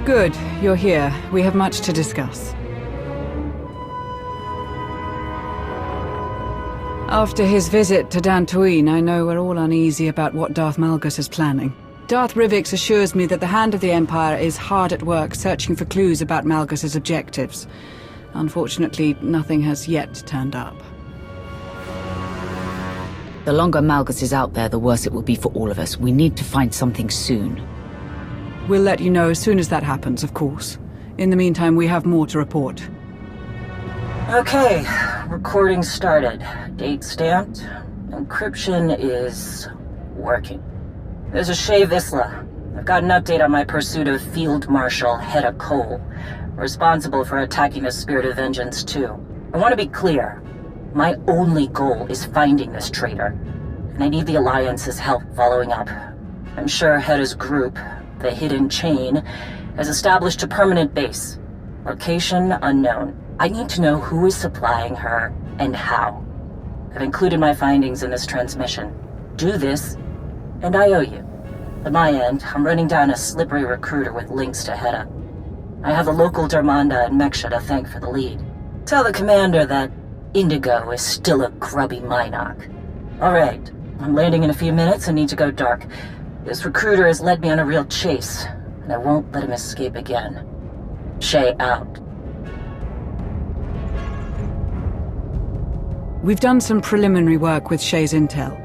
Good, you're here. We have much to discuss. After his visit to Dantooine, I know we're all uneasy about what Darth Malgus is planning. Darth Rivix assures me that the Hand of the Empire is hard at work searching for clues about Malgus's objectives. Unfortunately, nothing has yet turned up. The longer Malgus is out there, the worse it will be for all of us. We need to find something soon. We'll let you know as soon as that happens, of course. In the meantime, we have more to report. Okay, recording started. Date stamped. Encryption is working. There's a Shay Vizsla. I've got an update on my pursuit of Field Marshal Hedda Cole, responsible for attacking the Spirit of Vengeance too. I want to be clear. My only goal is finding this traitor, and I need the Alliance's help following up. I'm sure Hedda's group, the Hidden Chain, has established a permanent base. Location unknown. I need to know who is supplying her and how. I've included my findings in this transmission. Do this, and I owe you. At my end, I'm running down a slippery recruiter with links to Hedda. I have the local Darmanda and Meksha to thank for the lead. Tell the commander that Indigo is still a grubby Minoc. Alright, I'm landing in a few minutes and need to go dark. This recruiter has led me on a real chase, and I won't let him escape again. Shay out. We've done some preliminary work with Shay's intel,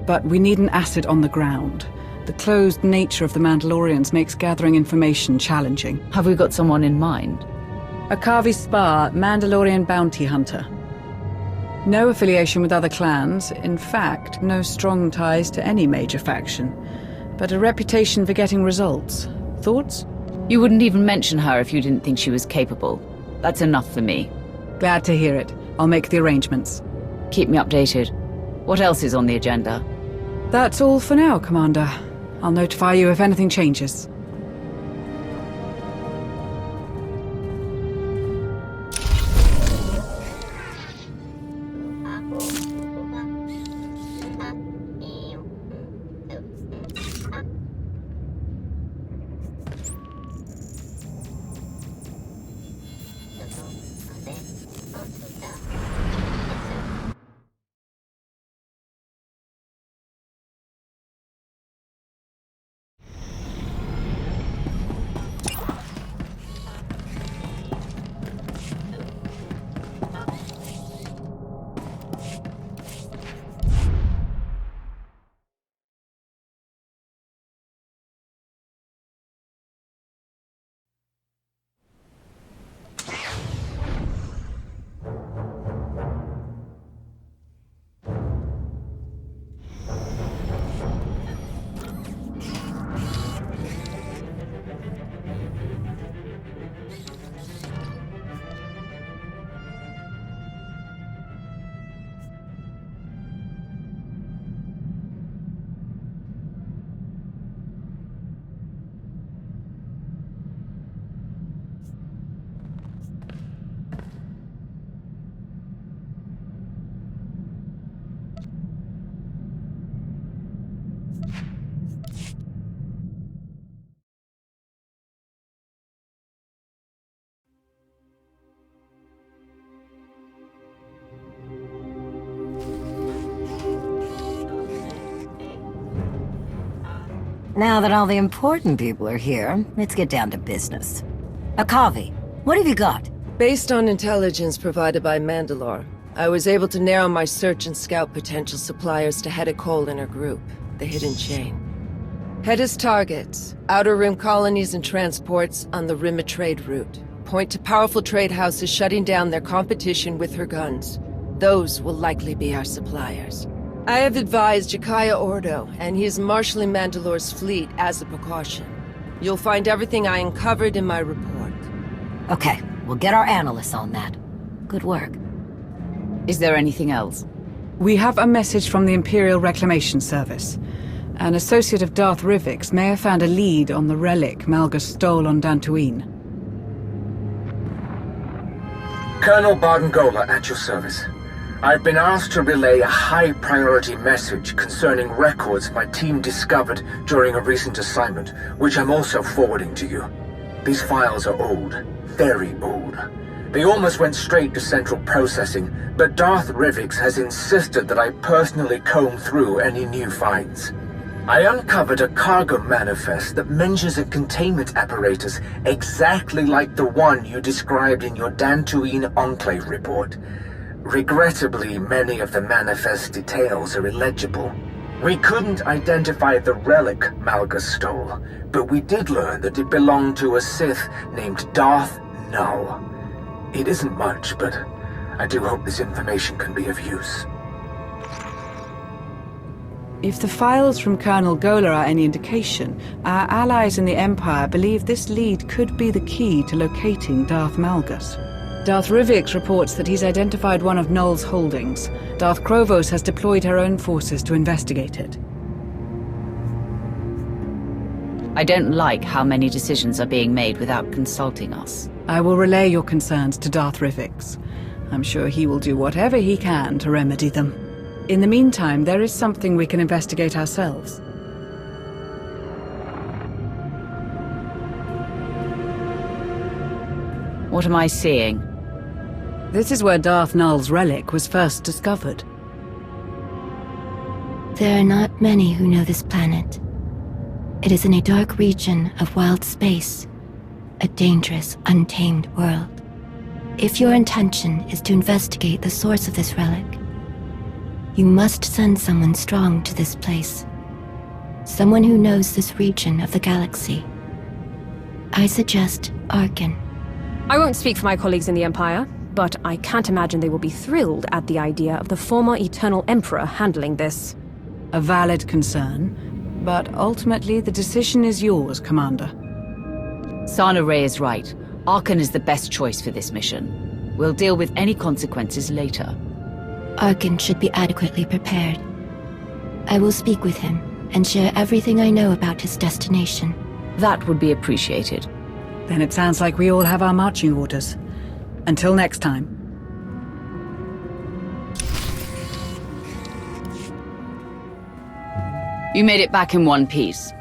but we need an asset on the ground. The closed nature of the Mandalorians makes gathering information challenging. Have we got someone in mind? A Kavi Spar, Mandalorian bounty hunter. No affiliation with other clans, in fact, no strong ties to any major faction, but a reputation for getting results. Thoughts? You wouldn't even mention her if you didn't think she was capable. That's enough for me. Glad to hear it. I'll make the arrangements. Keep me updated. What else is on the agenda? That's all for now, Commander. I'll notify you if anything changes. Now that all the important people are here, let's get down to business. Akavi, what have you got? Based on intelligence provided by Mandalore, I was able to narrow my search and scout potential suppliers to Hedda Cole and her group, the Hidden Chain. Hedda's targets, Outer Rim colonies and transports on the Rim of Trade route, point to powerful trade houses shutting down their competition with her guns. Those will likely be our suppliers. I have advised Jakaya Ordo, and he is marshalling Mandalore's fleet as a precaution. You'll find everything I uncovered in my report. Okay, we'll get our analysts on that. Good work. Is there anything else? We have a message from the Imperial Reclamation Service. An associate of Darth Rivix may have found a lead on the relic Malgus stole on Dantooine. Colonel Bardengola at your service. I've been asked to relay a high-priority message concerning records my team discovered during a recent assignment, which I'm also forwarding to you. These files are old. Very old. They almost went straight to central processing, but Darth Rivix has insisted that I personally comb through any new finds. I uncovered a cargo manifest that mentions a containment apparatus exactly like the one you described in your Dantooine Enclave report. Regrettably, many of the manifest's details are illegible. We couldn't identify the relic Malgus stole, but we did learn that it belonged to a Sith named Darth Null. It isn't much, but I do hope this information can be of use. If the files from Colonel Gola are any indication, our allies in the Empire believe this lead could be the key to locating Darth Malgus. Darth Rivix reports that he's identified one of Null's holdings. Darth Krovos has deployed her own forces to investigate it. I don't like how many decisions are being made without consulting us. I will relay your concerns to Darth Rivix. I'm sure he will do whatever he can to remedy them. In the meantime, there is something we can investigate ourselves. What am I seeing? This is where Darth Null's relic was first discovered. There are not many who know this planet. It is in a dark region of wild space, a dangerous, untamed world. If your intention is to investigate the source of this relic, you must send someone strong to this place. Someone who knows this region of the galaxy. I suggest Arkin. I won't speak for my colleagues in the Empire, but I can't imagine they will be thrilled at the idea of the former Eternal Emperor handling this. A valid concern, but ultimately the decision is yours, Commander. Sana Ray is right. Arkan is the best choice for this mission. We'll deal with any consequences later. Arkin should be adequately prepared. I will speak with him and share everything I know about his destination. That would be appreciated. Then it sounds like we all have our marching orders. Until next time. You made it back in one piece.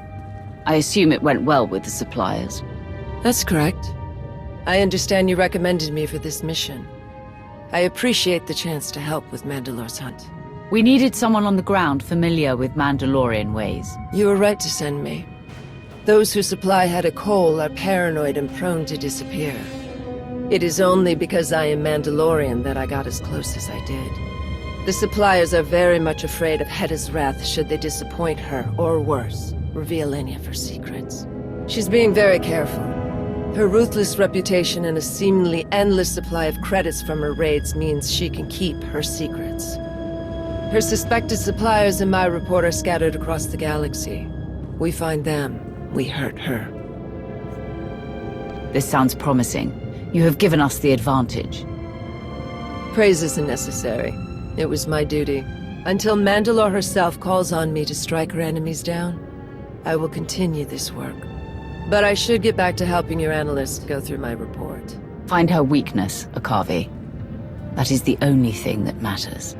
I assume it went well with the suppliers. That's correct. I understand you recommended me for this mission. I appreciate the chance to help with Mandalore's hunt. We needed someone on the ground familiar with Mandalorian ways. You were right to send me. Those who supply Heta Cole are paranoid and prone to disappear. It is only because I am Mandalorian that I got as close as I did. The suppliers are very much afraid of Heta's wrath should they disappoint her, or worse, reveal any of her secrets. She's being very careful. Her ruthless reputation and a seemingly endless supply of credits from her raids means she can keep her secrets. Her suspected suppliers in my report are scattered across the galaxy. We find them, we hurt her. This sounds promising. You have given us the advantage. Praise isn't necessary. It was my duty. Until Mandalore herself calls on me to strike her enemies down, I will continue this work. But I should get back to helping your analysts go through my report. Find her weakness, Akavi. That is the only thing that matters.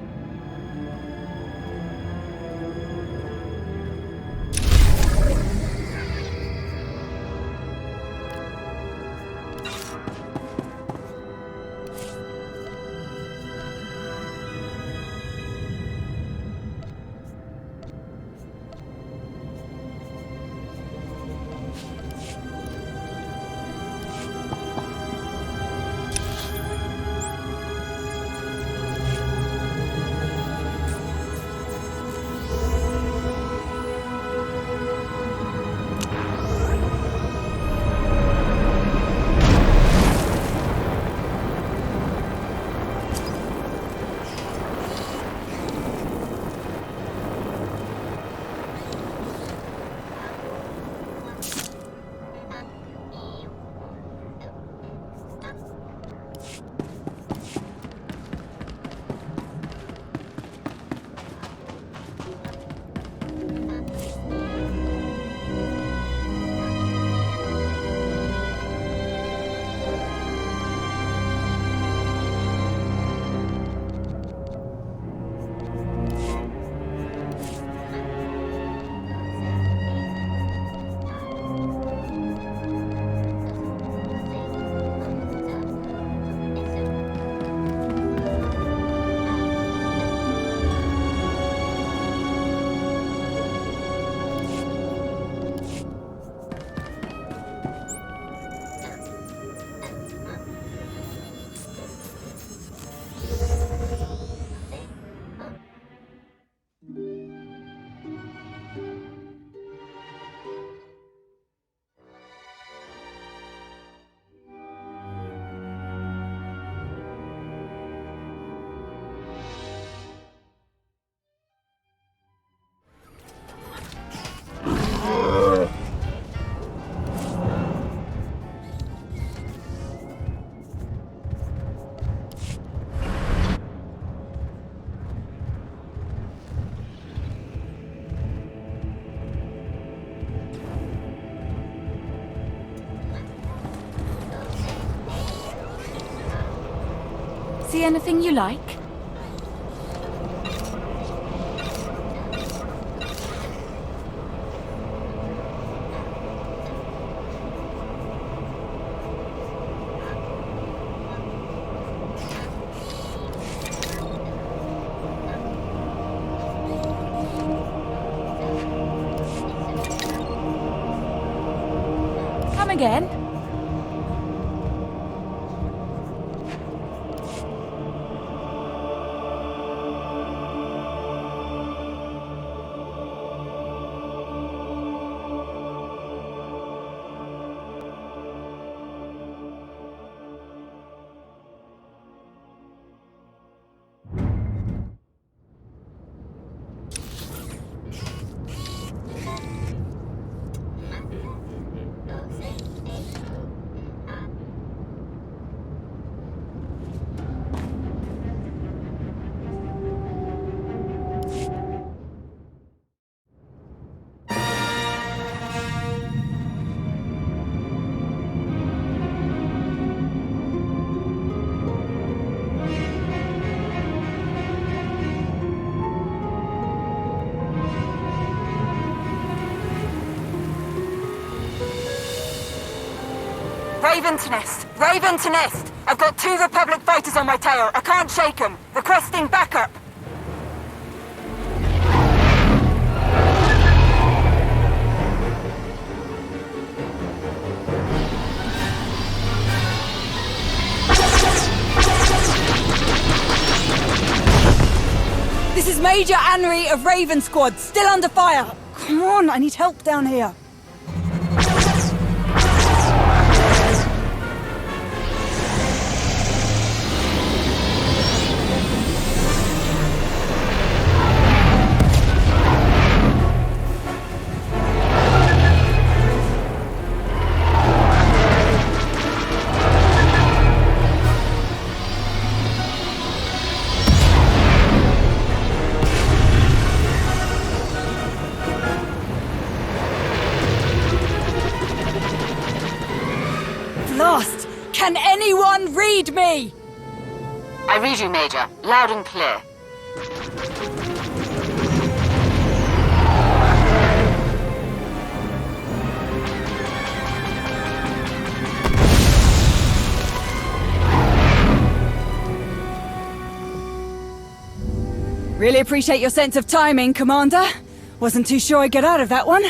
see anything you like? Come again? Raven to Nest! Raven to Nest! I've got 2 Republic fighters on my tail. I can't shake them. Requesting backup. This is Major Anri of Raven Squad, still under fire. Come on, I need help down here. Lost! Can anyone read me? I read you, Major. Loud and clear. Really appreciate your sense of timing, Commander. Wasn't too sure I'd get out of that one.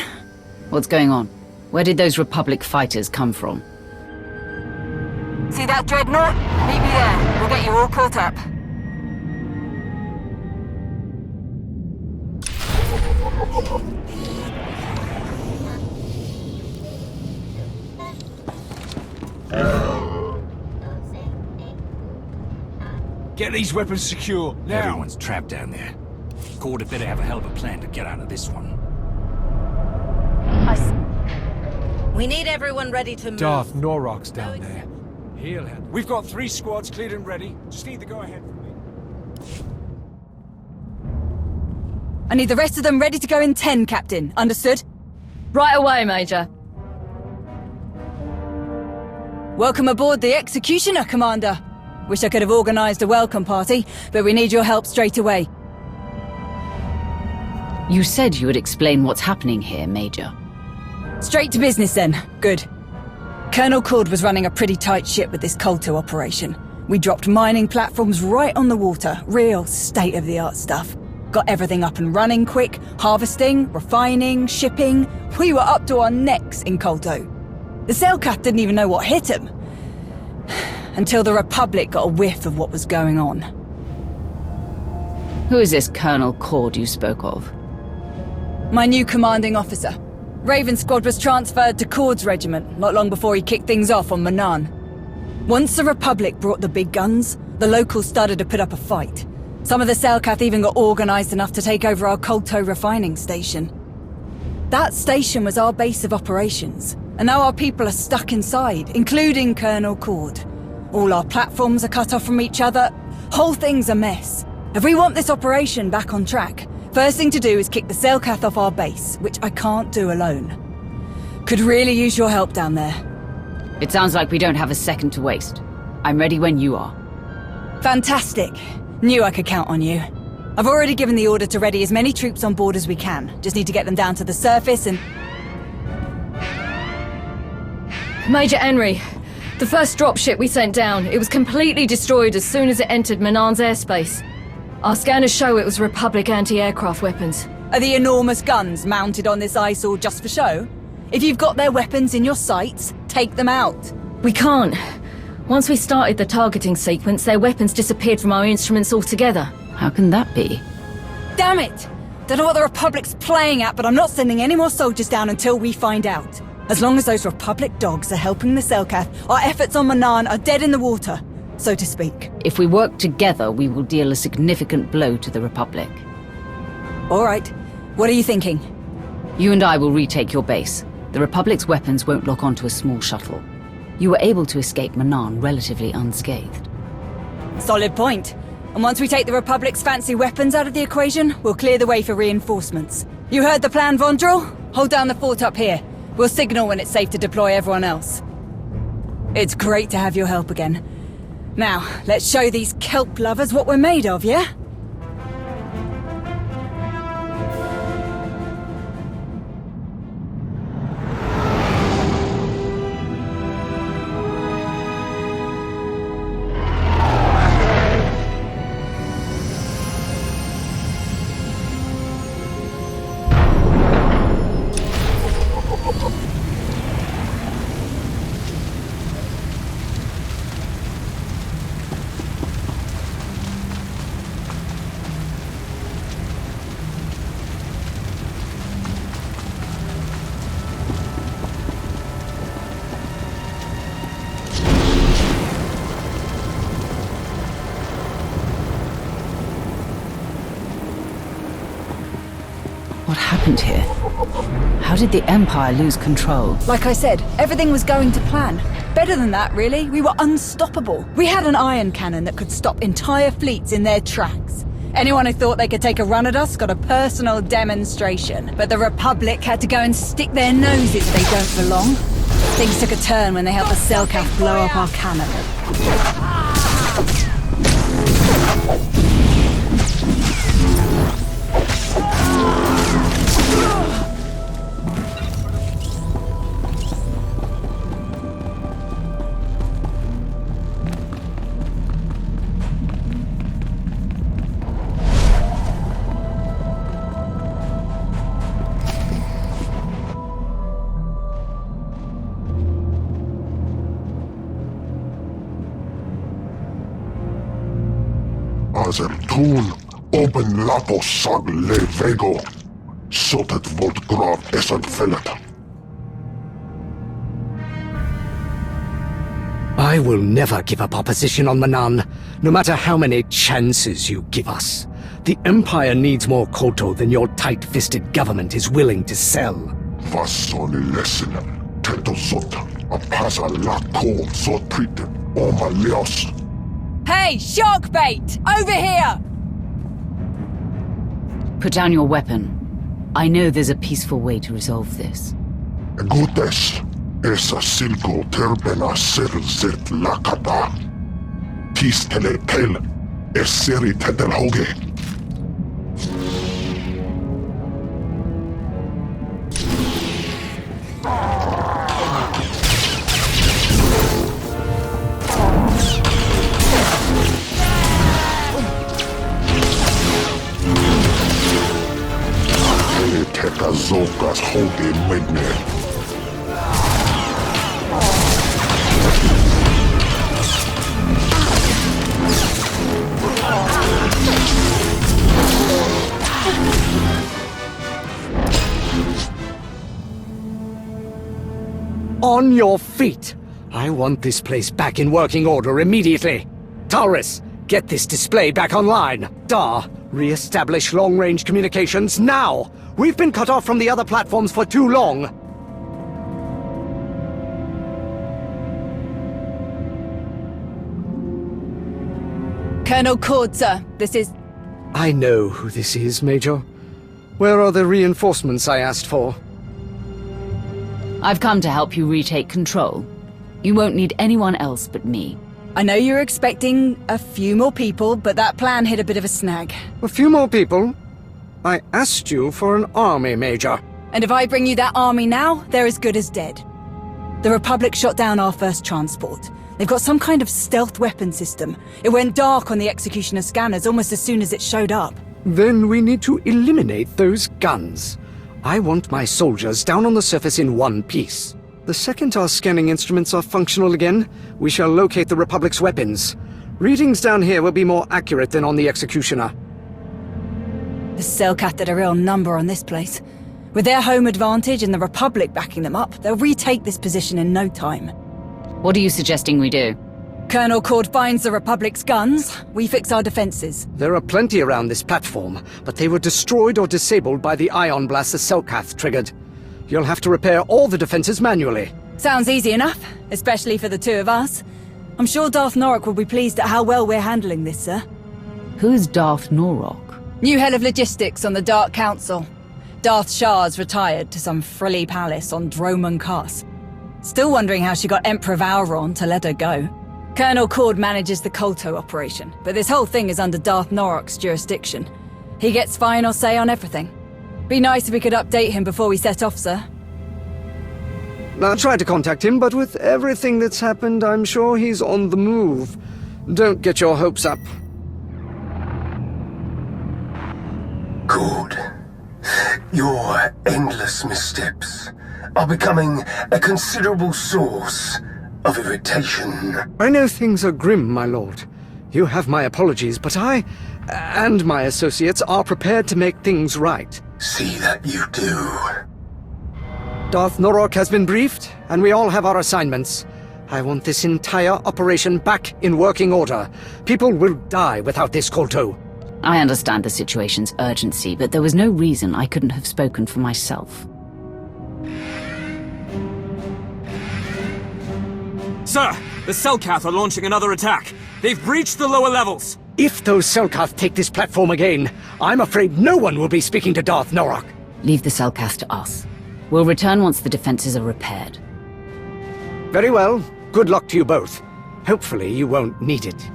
What's going on? Where did those Republic fighters come from? See that dreadnought? Meet me there. We'll get you all caught up. Get these weapons secure, now! Everyone's trapped down there. Cord had better have a hell of a plan to get out of this one. We need everyone ready to move. Darth Norok's down there. He'll handle. We've got 3 squads cleared and ready. Just need the go-ahead from me. I need the rest of them ready to go in 10, Captain. Understood? Right away, Major. Welcome aboard the Executioner, Commander. Wish I could have organised a welcome party, but we need your help straight away. You said you would explain what's happening here, Major. Straight to business then. Good. Colonel Cord was running a pretty tight ship with this Kolto operation. We dropped mining platforms right on the water. Real state-of-the-art stuff. Got everything up and running quick. Harvesting, refining, shipping. We were up to our necks in Kolto. The Selkath didn't even know what hit him. Until the Republic got a whiff of what was going on. Who is this Colonel Cord you spoke of? My new commanding officer. Raven Squad was transferred to Cord's regiment not long before he kicked things off on Manan. Once the Republic brought the big guns, the locals started to put up a fight. Some of the Selkath even got organised enough to take over our Kolto refining station. That station was our base of operations, and now our people are stuck inside, including Colonel Cord. All our platforms are cut off from each other. Whole thing's a mess. If we want this operation back on track, first thing to do is kick the Selkath off our base, which I can't do alone. Could really use your help down there. It sounds like we don't have a second to waste. I'm ready when you are. Fantastic. Knew I could count on you. I've already given the order to ready as many troops on board as we can. Just need to get them down to the surface and... Major Henry, the first dropship we sent down, it was completely destroyed as soon as it entered Manan's airspace. Our scanners show it was Republic anti-aircraft weapons. Are the enormous guns mounted on this eyesore just for show? If you've got their weapons in your sights, take them out. We can't. Once we started the targeting sequence, their weapons disappeared from our instruments altogether. How can that be? Damn it! Don't know what the Republic's playing at, but I'm not sending any more soldiers down until we find out. As long as those Republic dogs are helping the Selkath, our efforts on Manan are dead in the water, so to speak. If we work together, we will deal a significant blow to the Republic. All right. What are you thinking? You and I will retake your base. The Republic's weapons won't lock onto a small shuttle. You were able to escape Manan relatively unscathed. Solid point. And once we take the Republic's fancy weapons out of the equation, we'll clear the way for reinforcements. You heard the plan, Vondrel? Hold down the fort up here. We'll signal when it's safe to deploy everyone else. It's great to have your help again. Now, let's show these kelp lovers what we're made of, yeah? What happened here? How did the Empire lose control? Like I said, everything was going to plan. Better than that, really. We were unstoppable. We had an iron cannon that could stop entire fleets in their tracks. Anyone who thought they could take a run at us got a personal demonstration. But the Republic had to go and stick their noses they don't for long. Things took a turn when they helped the Selkath blow up our cannon. Tuun open lapos sag le vego, sotet volt grav esad feleta. I will never give up our position on Manan, no matter how many chances you give us. The Empire needs more Koto than your tight-fisted government is willing to sell. Vassoni lesson, teto zot, a pasa la ko zot prite, oma leos. Hey, shark bait! Over here! Put down your weapon. I know there's a peaceful way to resolve this. Gutes, esa silgo terbena ser zet lakada. Tis tele tel, eseri tedel hoge. Zokas hoge medne. On your feet! I want this place back in working order immediately. Taurus, get this display back online. Dar, re-establish long-range communications now! We've been cut off from the other platforms for too long! Colonel Kordza, this is... I know who this is, Major. Where are the reinforcements I asked for? I've come to help you retake control. You won't need anyone else but me. I know you're expecting a few more people, but that plan hit a bit of a snag. A few more people? I asked you for an army, Major. And if I bring you that army now, they're as good as dead. The Republic shot down our first transport. They've got some kind of stealth weapon system. It went dark on the Executioner scanners almost as soon as it showed up. Then we need to eliminate those guns. I want my soldiers down on the surface in one piece. The second our scanning instruments are functional again, we shall locate the Republic's weapons. Readings down here will be more accurate than on the Executioner. The Selkath did a real number on this place. With their home advantage and the Republic backing them up, they'll retake this position in no time. What are you suggesting we do? Colonel Cord finds the Republic's guns, we fix our defenses. There are plenty around this platform, but they were destroyed or disabled by the ion blast the Selkath triggered. You'll have to repair all the defenses manually. Sounds easy enough, especially for the two of us. I'm sure Darth Norok will be pleased at how well we're handling this, sir. Who's Darth Norok? New head of logistics on the Dark Council. Darth Shah's retired to some frilly palace on Droman Kars. Still wondering how she got Emperor Valron to let her go. Colonel Cord manages the Kolto operation, but this whole thing is under Darth Norok's jurisdiction. He gets final say on everything. Be nice if we could update him before we set off, sir. I tried to contact him, but with everything that's happened, I'm sure he's on the move. Don't get your hopes up. Good. Your endless missteps are becoming a considerable source of irritation. I know things are grim, my lord. You have my apologies, but I, and my associates, are prepared to make things right. See that you do. Darth Norok has been briefed, and we all have our assignments. I want this entire operation back in working order. People will die without this Kolto. I understand the situation's urgency, but there was no reason I couldn't have spoken for myself. Sir, the Selkath are launching another attack. They've breached the lower levels. If those Selkath take this platform again, I'm afraid no one will be speaking to Darth Norok. Leave the Selkath to us. We'll return once the defenses are repaired. Very well. Good luck to you both. Hopefully you won't need it.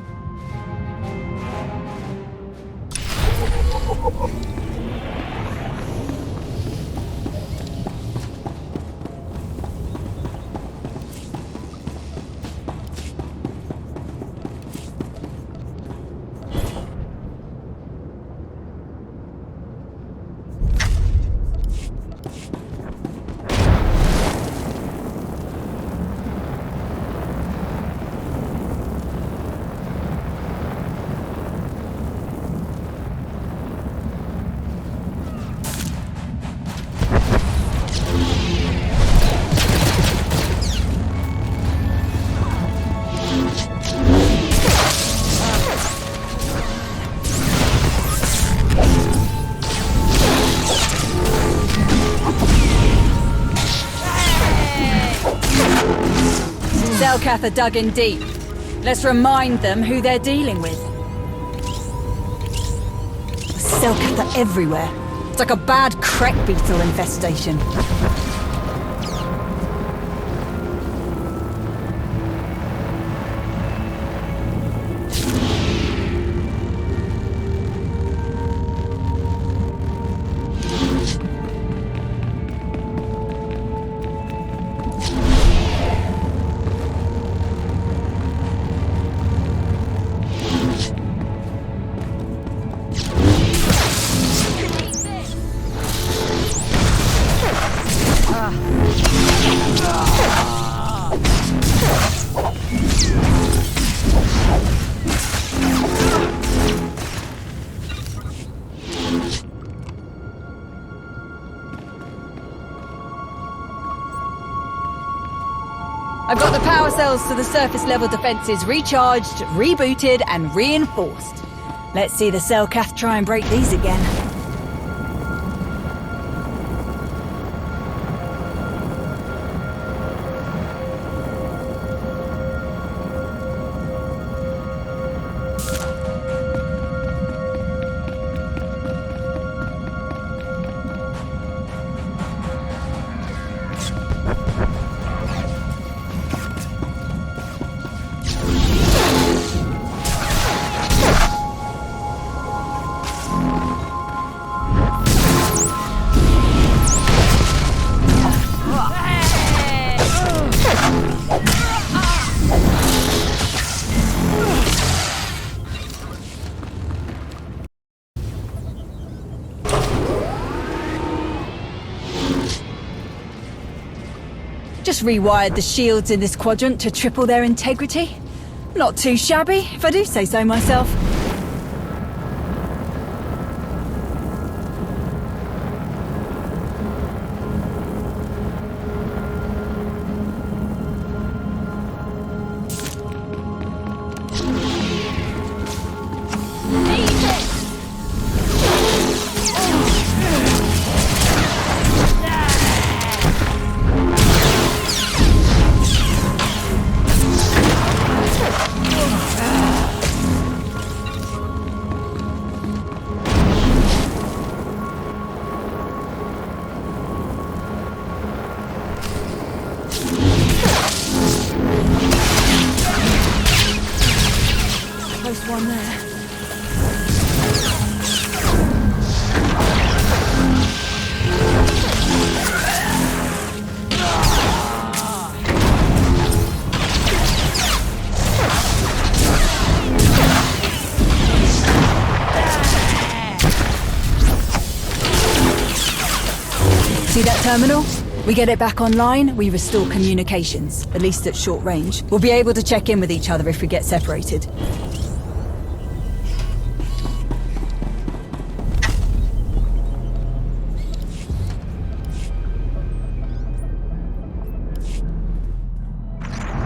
Selkath are dug in deep. Let's remind them who they're dealing with. Selkath are everywhere. It's like a bad crek beetle infestation. I've got the power cells to the surface level defenses recharged, rebooted, and reinforced. Let's see the Selkath try and break these again. Just rewired the shields in this quadrant to triple their integrity. Not too shabby, if I do say so myself. One there. See that terminal? We get it back online, we restore communications, at least at short range. We'll be able to check in with each other if we get separated.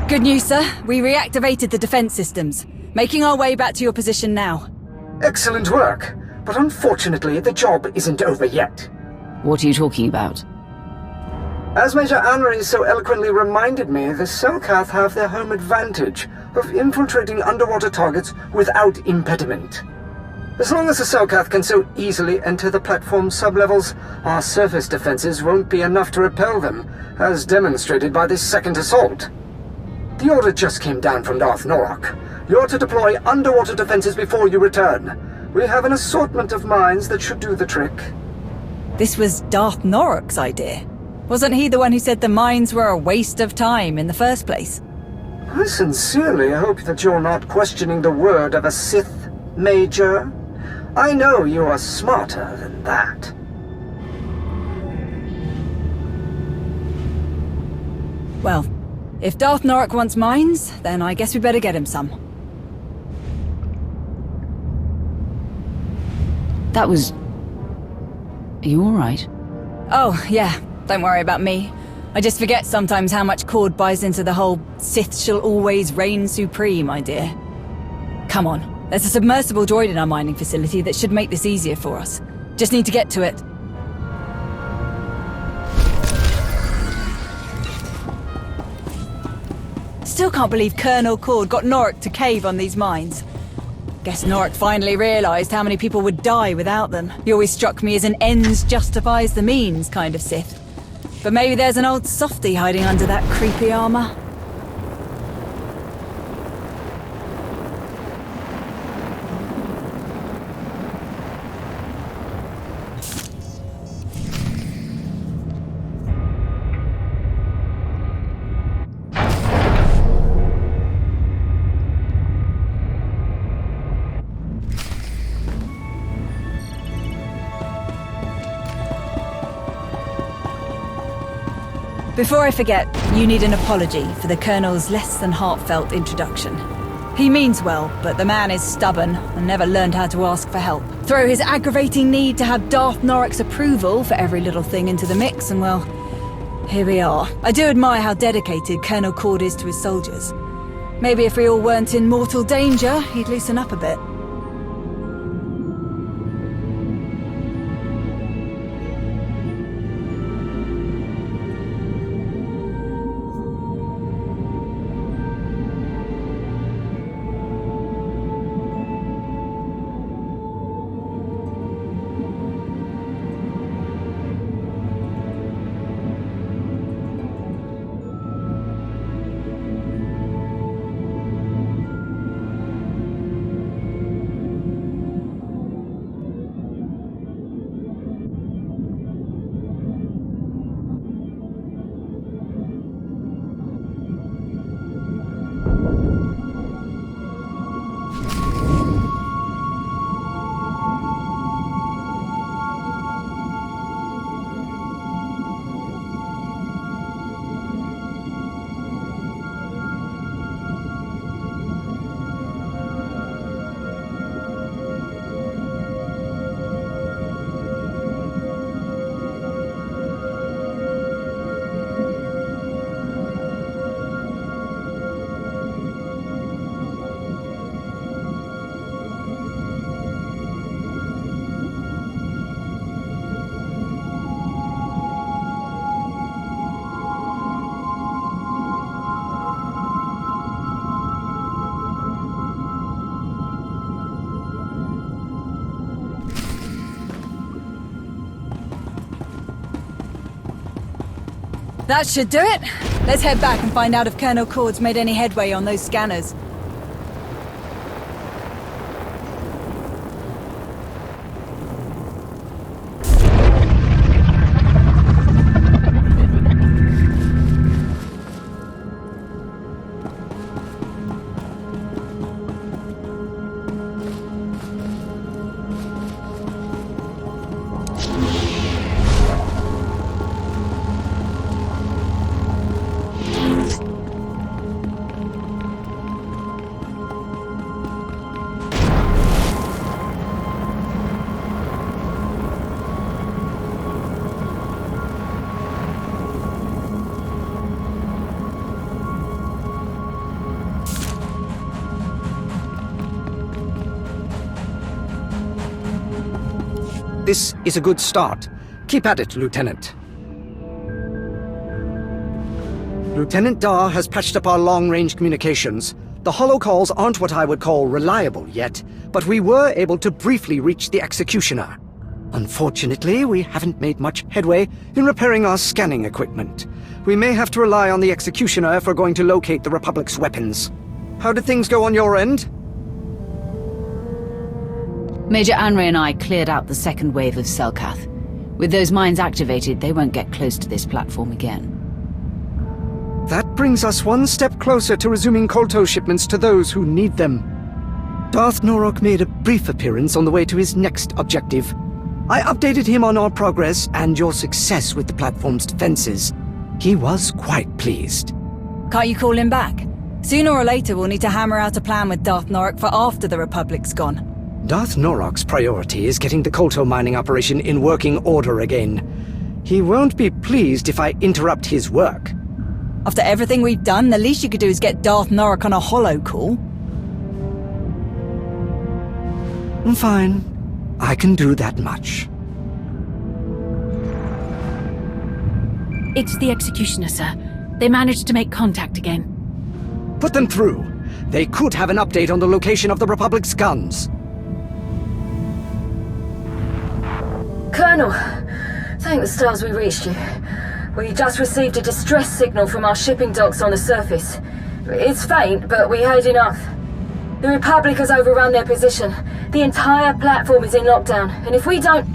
Good news, sir. We reactivated the defense systems. Making our way back to your position now. Excellent work. But unfortunately, the job isn't over yet. What are you talking about? As Major Anri so eloquently reminded me, the Selkath have their home advantage of infiltrating underwater targets without impediment. As long as the Selkath can so easily enter the platform sublevels, our surface defenses won't be enough to repel them, as demonstrated by this second assault. The order just came down from Darth Norok. You're to deploy underwater defenses before you return. We have an assortment of mines that should do the trick. This was Darth Norok's idea. Wasn't he the one who said the mines were a waste of time in the first place? I sincerely hope that you're not questioning the word of a Sith, Major. I know you are smarter than that. Well, if Darth Norok wants mines, then I guess we better get him some. That was... Are you alright? Oh, yeah. Don't worry about me. I just forget sometimes how much Cord buys into the whole Sith shall always reign supreme idea. Come on, there's a submersible droid in our mining facility that should make this easier for us. Just need to get to it. Still can't believe Colonel Cord got Norok to cave on these mines. Guess Norok finally realized how many people would die without them. He always struck me as an ends justifies the means kind of Sith. But maybe there's an old softie hiding under that creepy armor. Before I forget, you need an apology for the Colonel's less than heartfelt introduction. He means well, but the man is stubborn and never learned how to ask for help. Throw his aggravating need to have Darth Norok's approval for every little thing into the mix, and well, here we are. I do admire how dedicated Colonel Cord is to his soldiers. Maybe if we all weren't in mortal danger, he'd loosen up a bit. That should do it. Let's head back and find out if Colonel Cord's made any headway on those scanners. This is a good start. Keep at it, Lieutenant. Lieutenant Dar has patched up our long-range communications. The holocalls aren't what I would call reliable yet, but we were able to briefly reach the Executioner. Unfortunately, we haven't made much headway in repairing our scanning equipment. We may have to rely on the Executioner if we're going to locate the Republic's weapons. How did things go on your end? Major Anri and I cleared out the second wave of Selkath. With those mines activated, they won't get close to this platform again. That brings us one step closer to resuming Kolto shipments to those who need them. Darth Norok made a brief appearance on the way to his next objective. I updated him on our progress and your success with the platform's defenses. He was quite pleased. Can't you call him back? Sooner or later we'll need to hammer out a plan with Darth Norok for after the Republic's gone. Darth Norok's priority is getting the Kolto mining operation in working order again. He won't be pleased if I interrupt his work. After everything we've done, the least you could do is get Darth Norok on a holo call. Fine. I can do that much. It's the Executioner, sir. They managed to make contact again. Put them through. They could have an update on the location of the Republic's guns. Colonel, thank the stars we reached you. We just received a distress signal from our shipping docks on the surface. It's faint, but we heard enough. The Republic has overrun their position. The entire platform is in lockdown, and if we don't...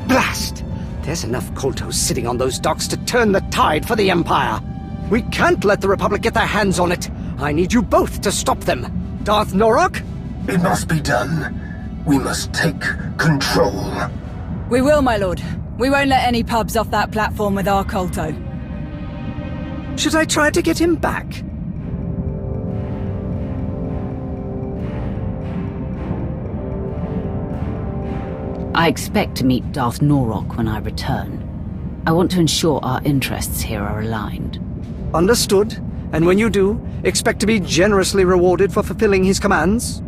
Blast! There's enough Koltos sitting on those docks to turn the tide for the Empire. We can't let the Republic get their hands on it. I need you both to stop them. Darth Norok? It must be done. We must take control. We will, my lord. We won't let any pubs off that platform with our Kolto. Should I try to get him back? I expect to meet Darth Norok when I return. I want to ensure our interests here are aligned. Understood. And when you do, expect to be generously rewarded for fulfilling his commands?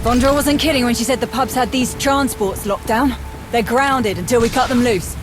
Vondra wasn't kidding when she said the pubs had these transports locked down. They're grounded until we cut them loose.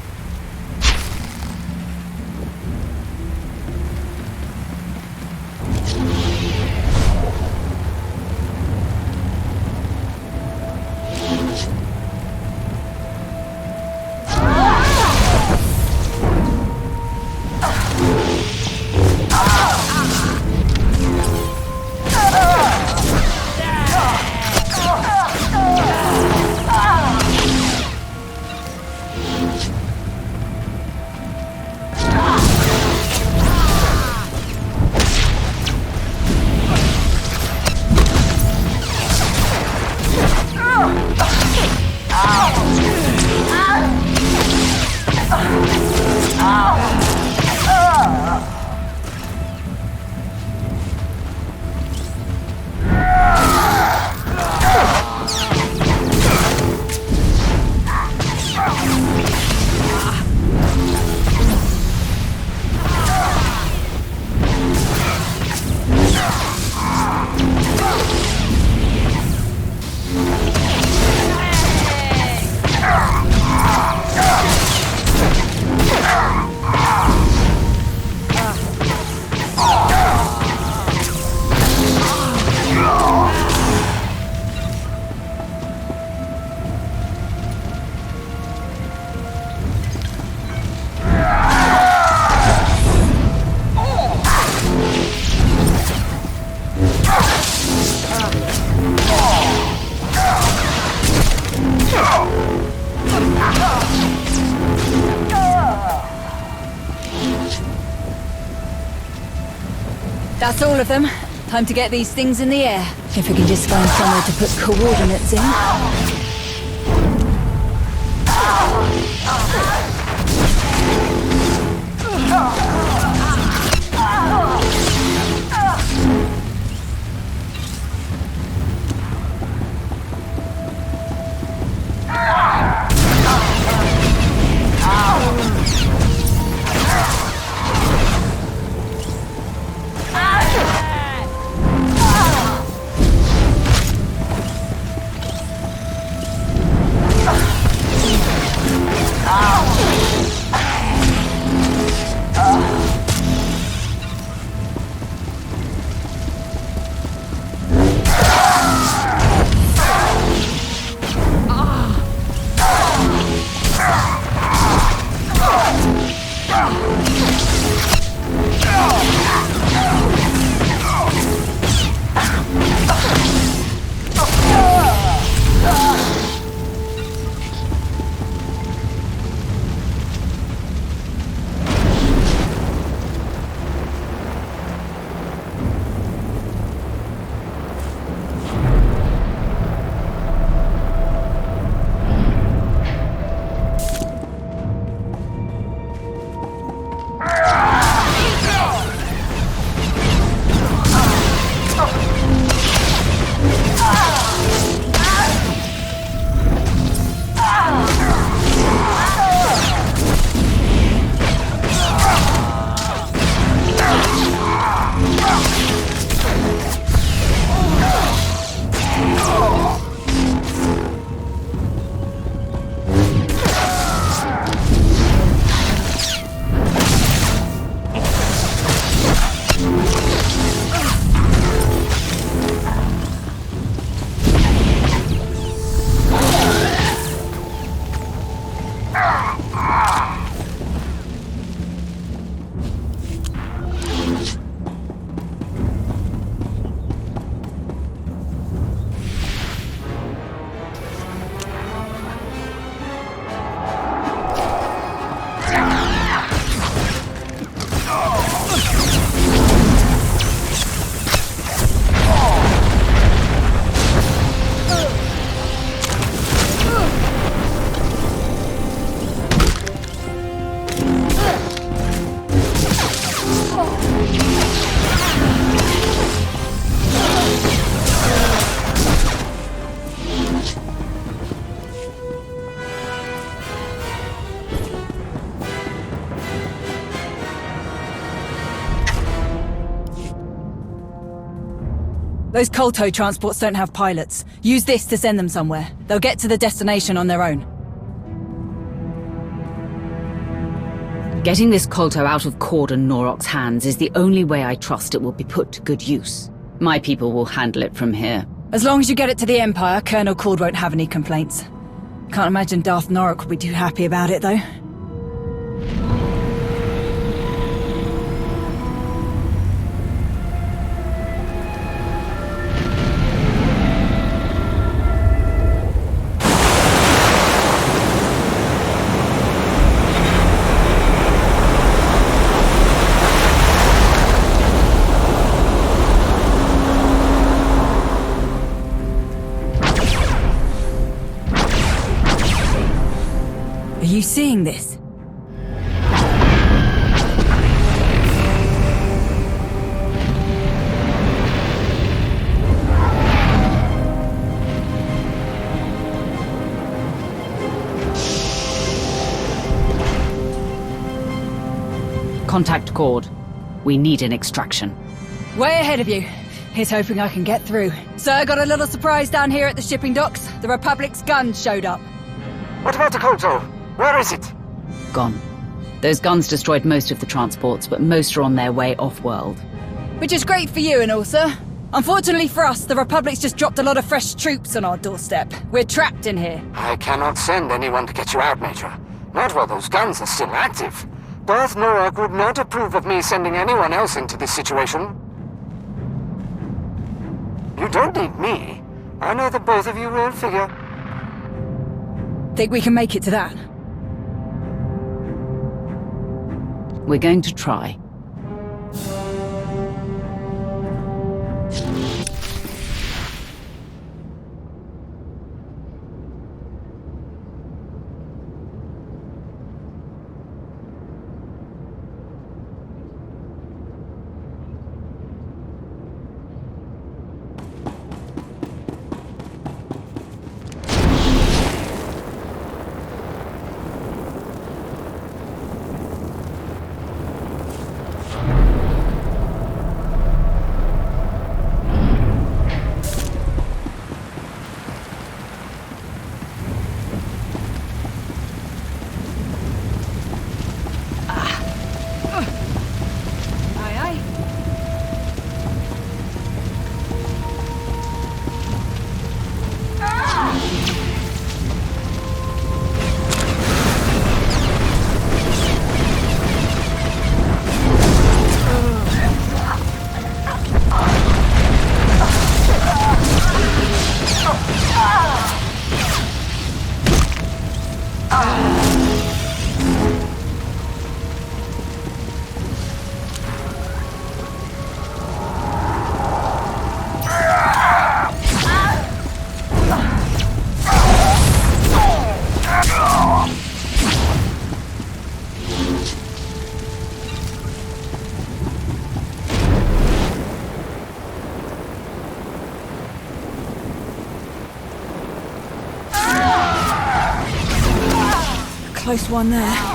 That's all of them. Time to get these things in the air. If we can just find somewhere to put coordinates in. Those Kolto transports don't have pilots. Use this to send them somewhere. They'll get to the destination on their own. Getting this Kolto out of Cord and Norok's hands is the only way I trust it will be put to good use. My people will handle it from here. As long as you get it to the Empire, Colonel Cord won't have any complaints. Can't imagine Darth Norok will be too happy about it, though. Are you seeing this? Contact Cord. We need an extraction. Way ahead of you. Here's hoping I can get through. Sir, got a little surprise down here at the shipping docks. The Republic's guns showed up. What about the Kolto? Where is it? Gone. Those guns destroyed most of the transports, but most are on their way off-world. Which is great for you and all, sir. Unfortunately for us, the Republic's just dropped a lot of fresh troops on our doorstep. We're trapped in here. I cannot send anyone to get you out, Major. Not while those guns are still active. Darth Norok would not approve of me sending anyone else into this situation. You don't need me. I know that both of you will figure. Think we can make it to that? We're going to try. Close one there.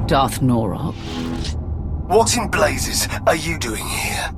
Darth Norok? What in blazes are you doing here?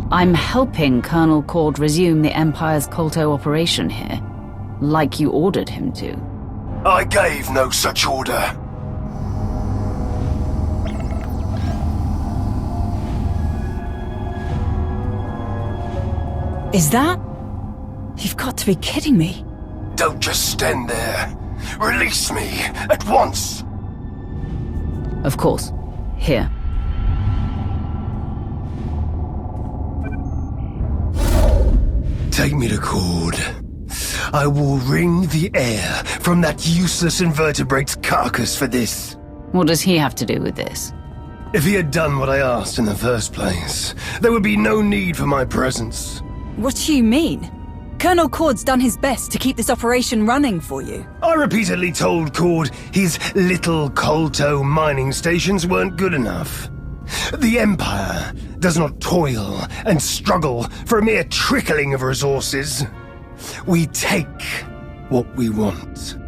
I'm helping Colonel Cord resume the Empire's Kolto operation here, like you ordered him to. I gave no such order. Is that? You've got to be kidding me. Don't just stand there. Release me at once. Of course. Here. Take me to Cord. I will wring the air from that useless invertebrate's carcass for this. What does he have to do with this? If he had done what I asked in the first place, there would be no need for my presence. What do you mean? Colonel Cord's done his best to keep this operation running for you. I repeatedly told Cord his little Kolto mining stations weren't good enough. The Empire does not toil and struggle for a mere trickling of resources. We take what we want.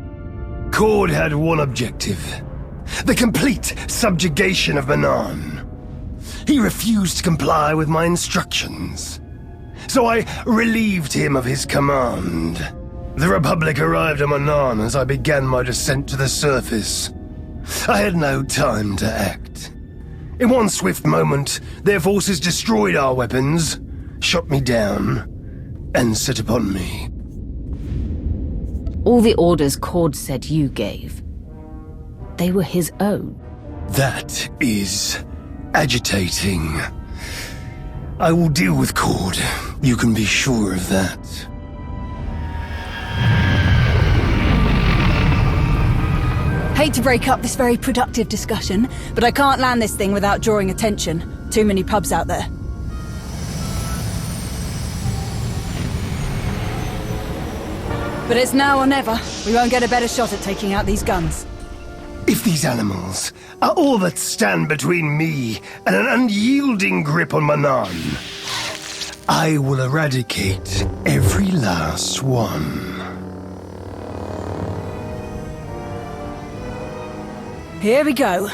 Cord had one objective: the complete subjugation of Manaan. He refused to comply with my instructions, so I relieved him of his command. The Republic arrived at Manaan as I began my descent to the surface. I had no time to act. In one swift moment, their forces destroyed our weapons, shot me down, and set upon me. All the orders Cord said you gave, they were his own. That is agitating. I will deal with Cord. You can be sure of that. Hate to break up this very productive discussion, but I can't land this thing without drawing attention. Too many pubs out there. But it's now or never. We won't get a better shot at taking out these guns. If these animals are all that stand between me and an unyielding grip on Manaan, I will eradicate every last one. Here we go.